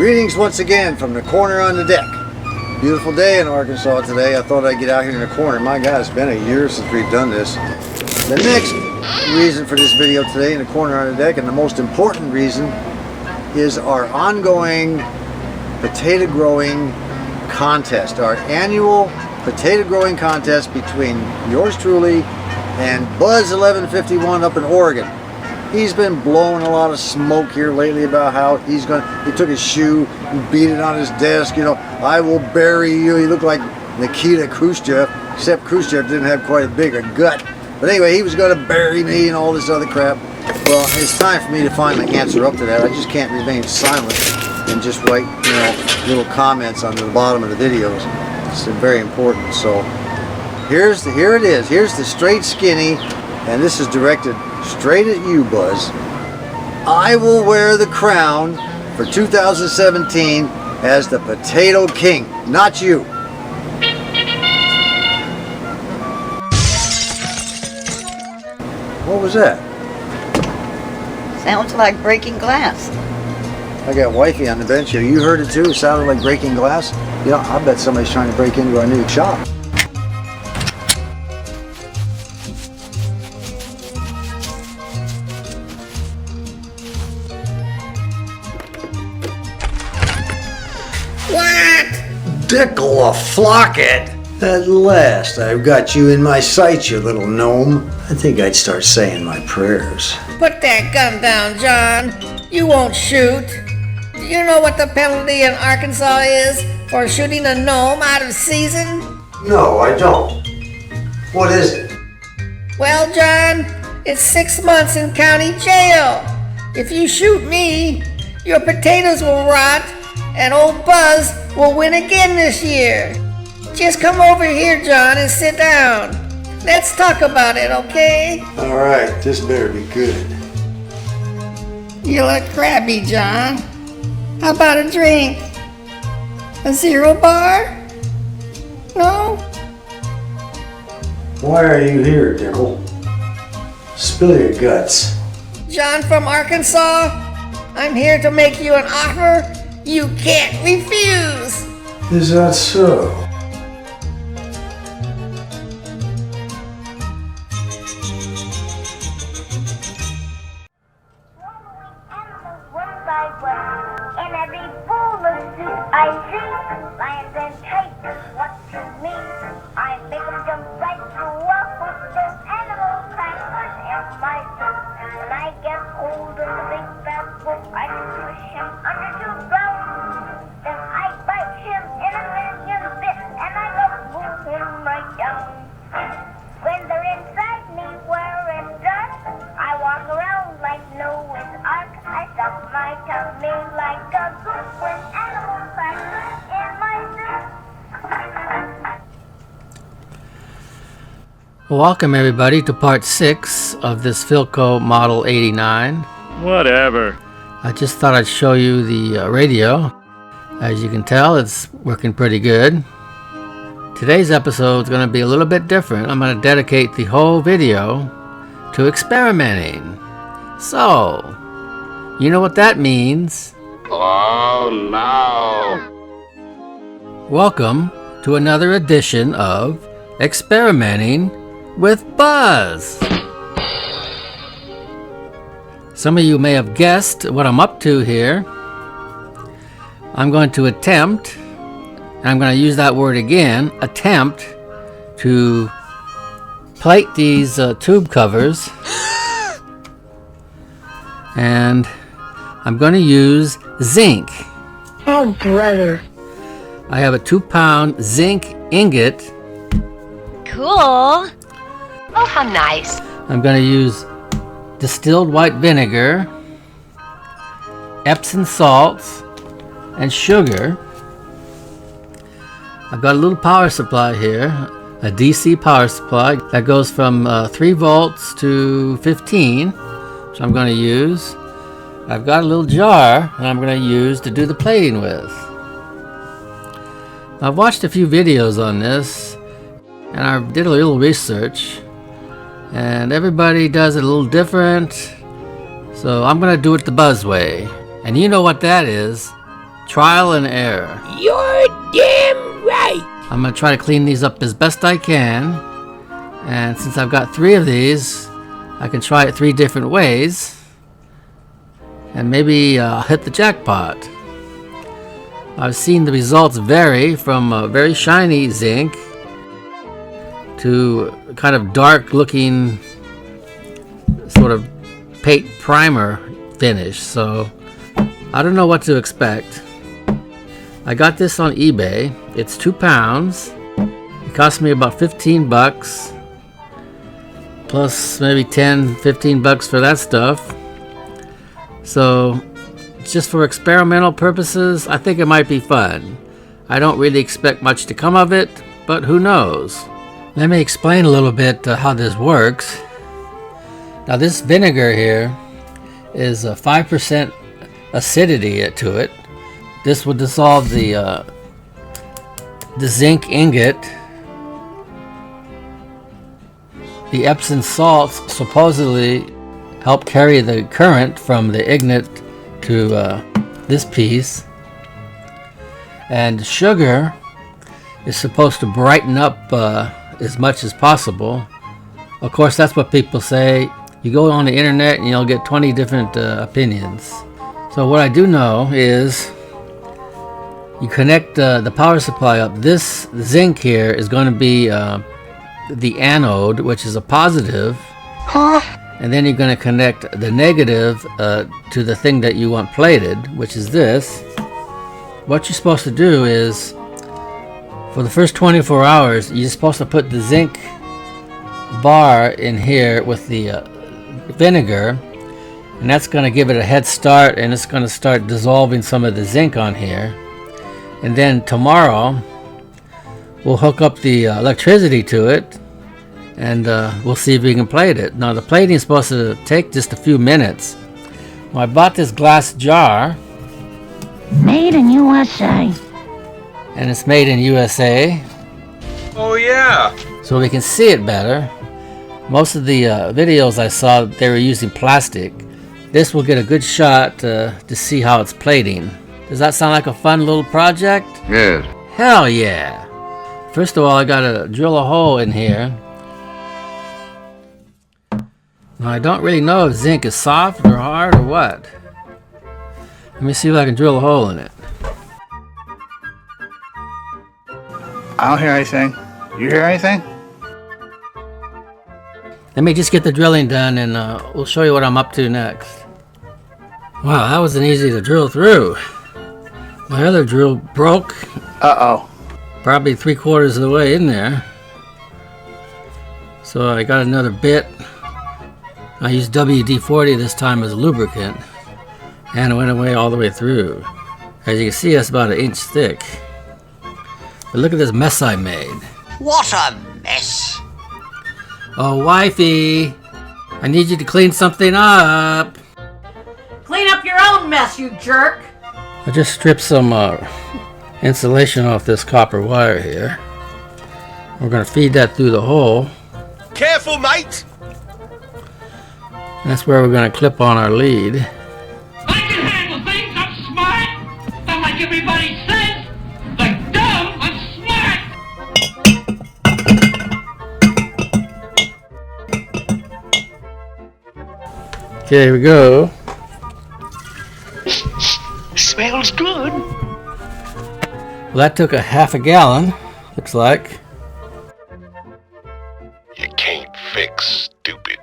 Greetings once again from the corner on the deck. Beautiful day in Arkansas today. I thought I'd get out here in the corner. My God, it's been a year since we've done this. The next reason for this video today in the corner on the deck, and the most important reason, is our ongoing potato growing contest. Our annual potato growing contest between yours truly and Buzz 1151 up in Oregon. He's been blowing a lot of smoke here lately about how he took his shoe and beat it on his desk. You know, I will bury you. He looked like Nikita Khrushchev, except Khrushchev didn't have quite as big a gut. But anyway, he was going to bury me and all this other crap. Well, it's time for me to finally answer up to that. I just can't remain silent and just write, you know, little comments on the bottom of the videos. It's very important. So here it is. Here's the straight skinny, and this is directed straight at you, Buzz. I will wear the crown for 2017 as the Potato King, not you. What was that? Sounds like breaking glass. I got wifey on the bench here. You heard it too? It sounded like breaking glass? You know, I bet somebody's trying to break into our new shop. What? Dickel a-flocket! At last, I've got you in my sights, you little gnome. I think I'd start saying my prayers. Put that gun down, John. You won't shoot. Do you know what the penalty in Arkansas is for shooting a gnome out of season? No, I don't. What is it? Well, John, it's 6 months in county jail. If you shoot me, your potatoes will rot and old Buzz will win again this year. Just come over here, John, and sit down. Let's talk about it, okay? All right, this better be good. You look crabby, John. How about a drink? A zero bar? No? Why are you here, Dickel? Spill your guts. John from Arkansas, I'm here to make you an offer you can't refuse. Is that so? In every bowl of soup I see, lions and tigers, what to me? I make them jump right through a hoop. Those animals crackers in my soup. When I get hold of the big fat wolf, I can push him under to the ground. Then I bite him in a million bits, and I go pull him right down. When they're inside me wearing dress, I walk around like Noah's Ark. I stuff my tummy like a goose with animal crackers in my soup. Welcome everybody to part 6 of this Philco Model 89. Whatever. I just thought I'd show you the radio. As you can tell, it's working pretty good. Today's episode is going to be a little bit different. I'm going to dedicate the whole video to experimenting. So, you know what that means. Oh no. Welcome to another edition of Experimenting with Buzz. Some of you may have guessed what I'm up to here. I'm going to attempt, and I'm going to use that word again, attempt to plate these tube covers. And I'm going to use zinc. Oh, brother. I have a 2-pound zinc ingot. Cool. Oh, how nice. I'm going to use distilled white vinegar, Epsom salts, and sugar. I've got a little power supply here, a DC power supply that goes from 3 volts to 15, so I'm going to use. I've got a little jar that I'm going to use to do the plating with. I've watched a few videos on this, and I did a little research, and everybody does it a little different, so I'm going to do it the Buzz way. And you know what that is. trial and error. You're damn right. I'm going to try to clean these up as best I can. And since I've got 3 of these, I can try it 3 different ways. And maybe I'll hit the jackpot. I've seen the results vary from very shiny zinc to kind of dark looking sort of paint primer finish. So I don't know what to expect. I got this on eBay. It's 2 pounds. It cost me about 15 bucks. Plus maybe 10, 15 bucks for that stuff. So just for experimental purposes, I think it might be fun. I don't really expect much to come of it, but who knows? Let me explain a little bit how this works. Now this vinegar here is 5% acidity to it. This would dissolve the zinc ingot. The Epsom salts supposedly help carry the current from the ingot to this piece. And sugar is supposed to brighten up as much as possible. Of course, that's what people say. You go on the internet and you'll get 20 different opinions. So what I do know is you connect the power supply up. This zinc here is going to be the anode, which is a positive. And then you're going to connect the negative to the thing that you want plated, which is this. What you're supposed to do is, for the first 24 hours, you're supposed to put the zinc bar in here with the vinegar, and that's going to give it a head start, and it's going to start dissolving some of the zinc on here. And then tomorrow we'll hook up the electricity to it, and we'll see if we can plate it. Now the plating is supposed to take just a few minutes. Well, I bought this glass jar. Made in USA. And it's made in USA. Oh yeah. So we can see it better. Most of the videos I saw, they were using plastic. This will get a good shot to see how it's plating. Does that sound like a fun little project? Yes. Hell yeah! First of all, I gotta drill a hole in here. Now, I don't really know if zinc is soft or hard or what. Let me see if I can drill a hole in it. I don't hear anything. You hear anything? Let me just get the drilling done and we'll show you what I'm up to next. Wow, that wasn't easy to drill through. My other drill broke. Uh-oh. Probably 3/4 of the way in there. So I got another bit. I used WD-40 this time as a lubricant. And it went away all the way through. As you can see, that's about 1 inch thick. But look at this mess I made. What a mess. Oh, wifey, I need you to clean something up. Clean up your own mess, you jerk! I just stripped some insulation off this copper wire here. We're going to feed that through the hole. Careful, mate! That's where we're going to clip on our lead. I can handle things, I'm smart! Not like everybody says! Like dumb, I'm smart! Okay, here we go. Smells good. Well, that took a half a gallon, looks like. You can't fix stupid.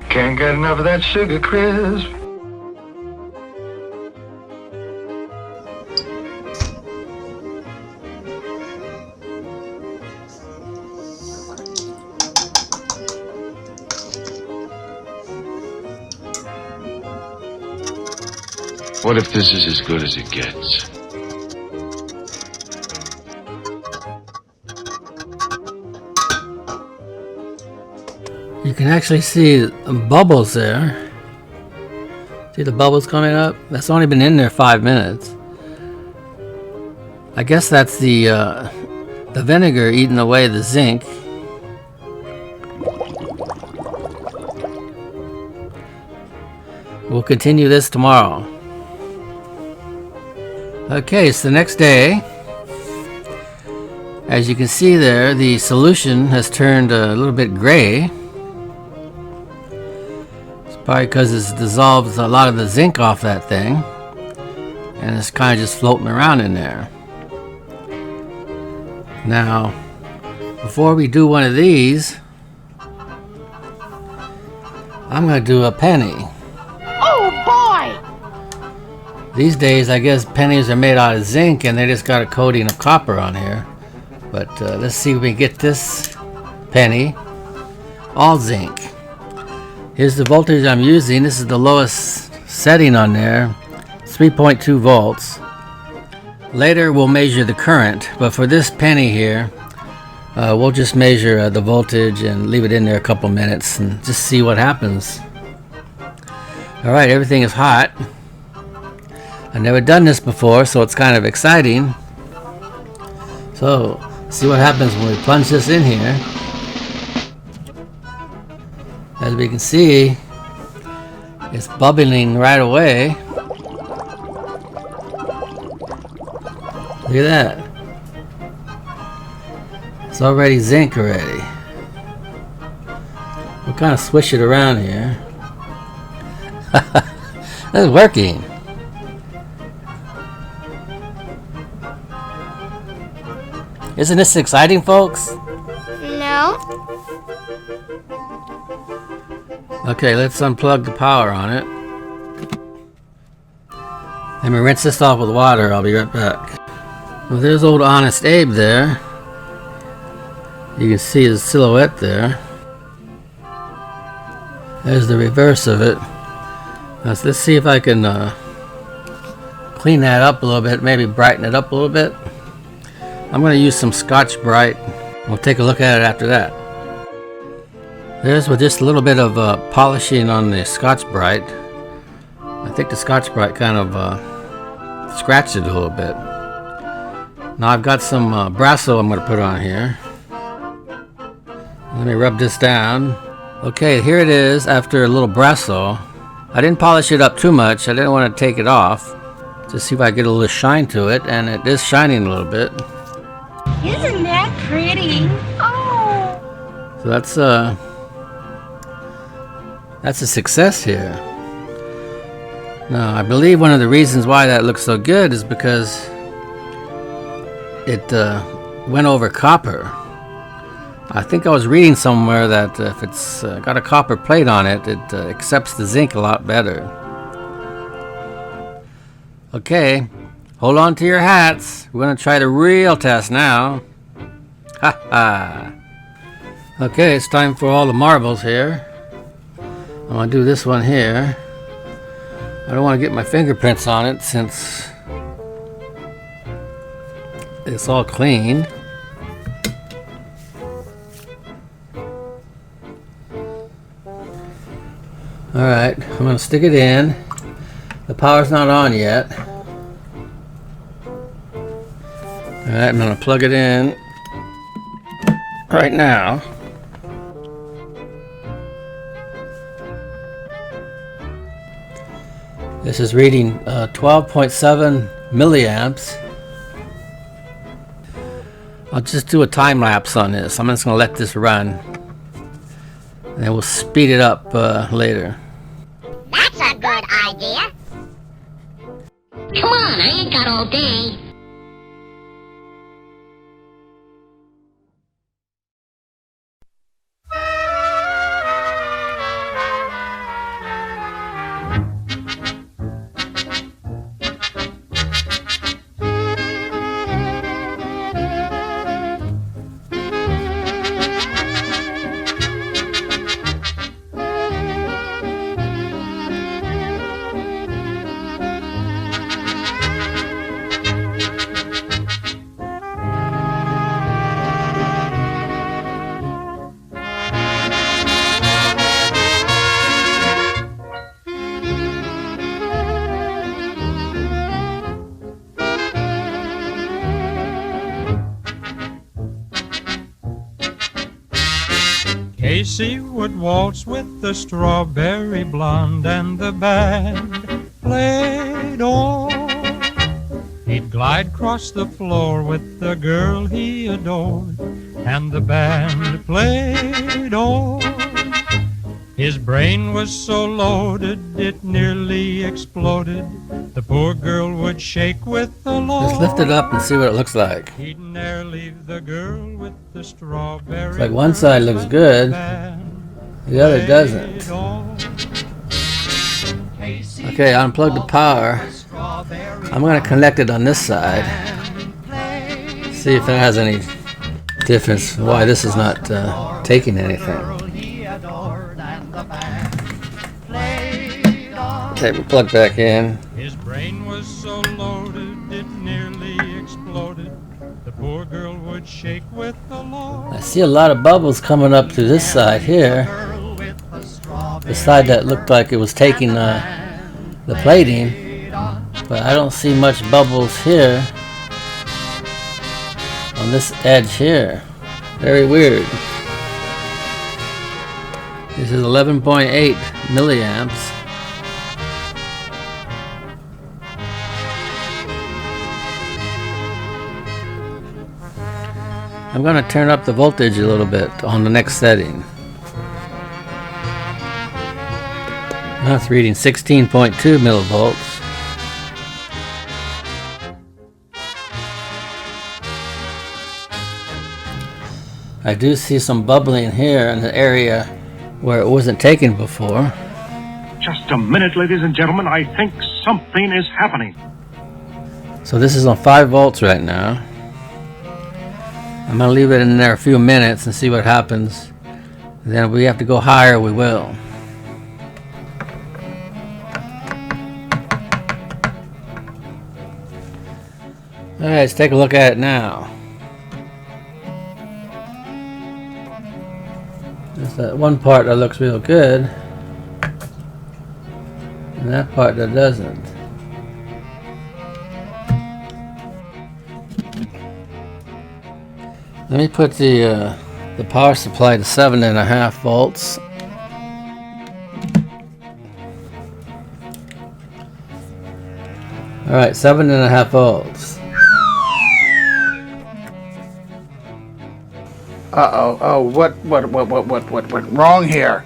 Can't get enough of that sugar crisp. What if this is as good as it gets? You can actually see bubbles there. See the bubbles coming up? That's only been in there 5 minutes. I guess that's the vinegar eating away the zinc. We'll continue this tomorrow. Okay, it's the next day. As you can see there, the solution has turned a little bit gray. It's probably because it's dissolved a lot of the zinc off that thing, and it's kind of just floating around in there. Now, before we do one of these, I'm going to do a penny. Oh boy! These days, I guess pennies are made out of zinc and they just got a coating of copper on here. But let's see if we get this penny all zinc. Here's the voltage I'm using. This is the lowest setting on there, 3.2 volts. Later we'll measure the current, but for this penny here, we'll just measure the voltage and leave it in there a couple minutes and just see what happens. Alright, everything is hot. I've never done this before, so it's kind of exciting. So, see what happens when we plunge this in here. As we can see, it's bubbling right away. Look at that. It's already zinc already. We'll kind of swish it around here. That's working. Isn't this exciting, folks? No. Okay, let's unplug the power on it. Let me rinse this off with water. I'll be right back. Well, there's old Honest Abe there. You can see his silhouette there. There's the reverse of it. Now, let's see if I can clean that up a little bit, maybe brighten it up a little bit. I'm going to use some Scotch-Brite. We'll take a look at it after that. There's with just a little bit of polishing on the Scotch-Brite. I think the Scotch-Brite kind of scratched it a little bit. Now I've got some Brasso I'm going to put on here. Let me rub this down. Okay, here it is after a little Brasso. I didn't polish it up too much. I didn't want to take it off. Just see if I get a little shine to it, and it is shining a little bit. Isn't that pretty? Oh! So that's a success here. Now, I believe one of the reasons why that looks so good is because it went over copper. I think I was reading somewhere that if it's got a copper plate on it, it accepts the zinc a lot better. Okay, hold on to your hats. We're going to try the real test now. Ha ha! Okay, it's time for all the marbles here. I'm going to do this one here. I don't want to get my fingerprints on it since it's all clean. Alright, I'm going to stick it in. The power's not on yet. Alright, I'm going to plug it in right now. This is reading 12.7 milliamps. I'll just do a time lapse on this. I'm just going to let this run. And then we'll speed it up later. That's a good idea. Come on, I ain't got all day. Casey would waltz with the strawberry blonde and the band played on. He'd glide across the floor with the girl he adored and the band played on. His brain was so loaded it nearly exploded. The poor girl would shake with the Lord. Just lift it up and see what it looks like. He'd ne'er leave the girl with the strawberry. It's like one side looks good, the other doesn't. Okay, unplug the power. I'm going to connect it on this side. See if it has any difference why this is not taking anything. Okay, we plug back in. His brain was so loaded it nearly exploded. The poor girl would shake with the Lord. I see a lot of bubbles coming up to this side here. The side that looked like it was taking the plating, but I don't see much bubbles here on this edge here. Very weird. This is 11.8 milliamps. I'm going to turn up the voltage a little bit on the next setting. Now it's reading 16.2 millivolts. I do see some bubbling here in the area where it wasn't taken before. Just a minute, ladies and gentlemen. I think something is happening. So this is on 5 volts right now. I'm going to leave it in there a few minutes and see what happens. Then if we have to go higher, we will. Alright, let's take a look at it now. There's that one part that looks real good, and that part that doesn't. Let me put the power supply to 7.5 volts. All right, 7.5 volts. Uh-oh. Oh, what wrong here?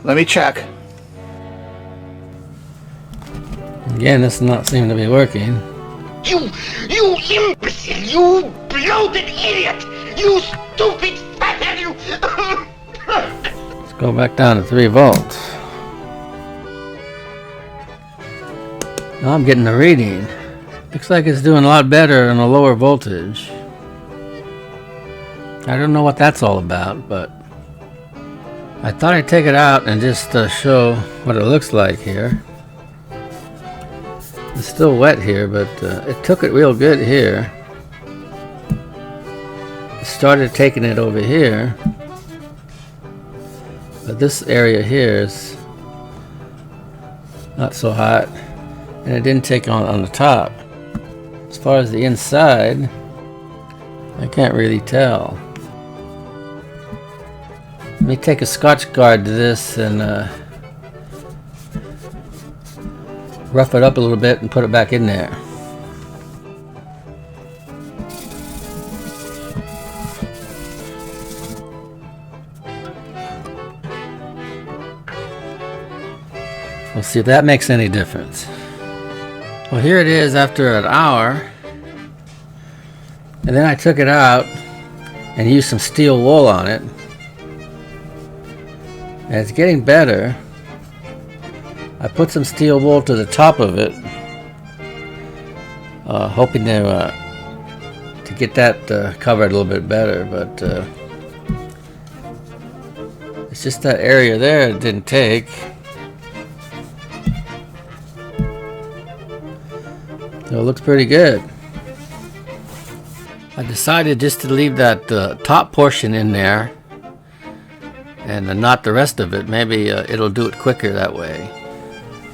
Let me check. Again, this does not seem to be working. You imbecile! You bloated idiot! You stupid fathead! You... Let's go back down to 3 volts. Now I'm getting a reading. Looks like it's doing a lot better in a lower voltage. I don't know what that's all about, but I thought I'd take it out and just show what it looks like here. It's still wet here, but it took it real good here. It started taking it over here, but this area here is not so hot, and it didn't take on the top. As far as the inside, I can't really tell. Let me take a Scotch guard to this and rough it up a little bit and put it back in there. We'll see if that makes any difference. Well, here it is after an hour, and then I took it out and used some steel wool on it, and it's getting better. I put some steel wool to the top of it, hoping to get that covered a little bit better, but it's just that area there it didn't take. So it looks pretty good. I decided just to leave that top portion in there and not the rest of it. Maybe it'll do it quicker that way.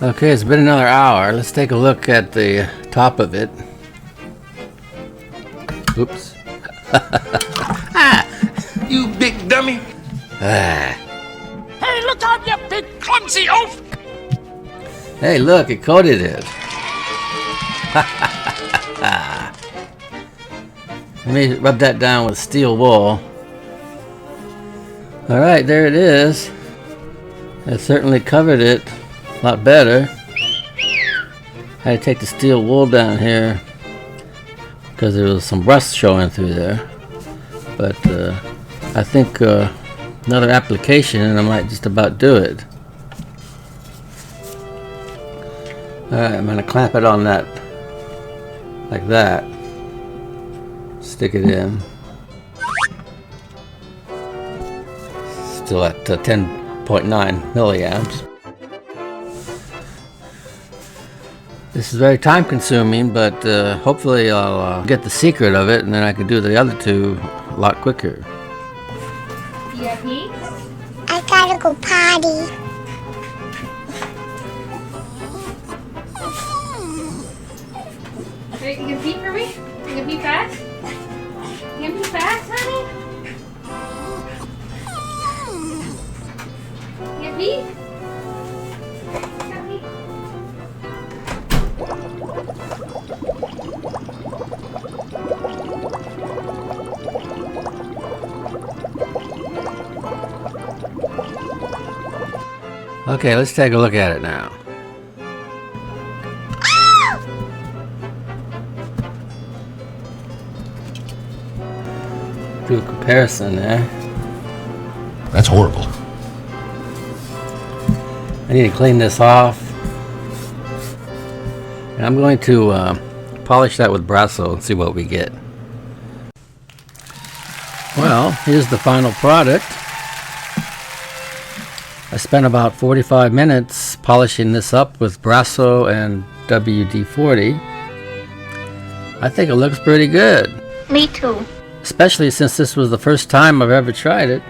Okay, it's been another hour. Let's take a look at the top of it. Oops. You big dummy. Ah. Hey, look out, you big clumsy oaf! Hey, look, it coated it. Let me rub that down with steel wool. Alright, there it is. It certainly covered it a lot better. I had to take the steel wool down here because there was some rust showing through there. But I think another application and I might just about do it. Alright, I'm going to clamp it on that like that. Stick it in. Still at 10.9 milliamps. This is very time consuming, but hopefully I'll get the secret of it and then I can do the other two a lot quicker. You got pee? I gotta go potty. Wait, you can pee for me? You can pee fast? You can pee fast, honey? You can pee? Okay, let's take a look at it now. Do a comparison there. That's horrible. I need to clean this off. And I'm going to polish that with Brasso and see what we get. Well, here's the final product. I spent about 45 minutes polishing this up with Brasso and WD-40. I think it looks pretty good. Me too. Especially since this was the first time I've ever tried it.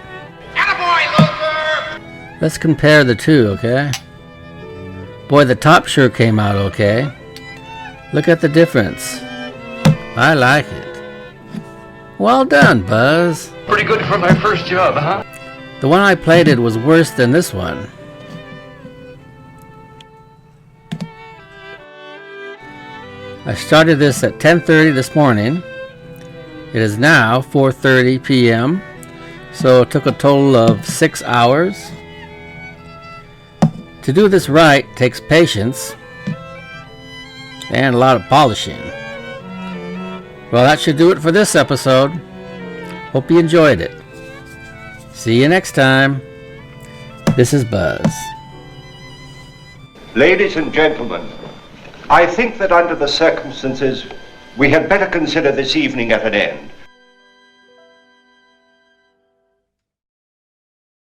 Let's compare the two, okay? Boy, the top sure came out okay. Look at the difference. I like it. Well done, Buzz. Pretty good for my first job, huh? The one I plated was worse than this one. I started this at 10:30 this morning. It is now 4:30 p.m. So it took a total of 6 hours. To do this right takes patience and a lot of polishing. Well, that should do it for this episode. Hope you enjoyed it. See you next time. This is Buzz. Ladies and gentlemen, I think that under the circumstances, we had better consider this evening at an end.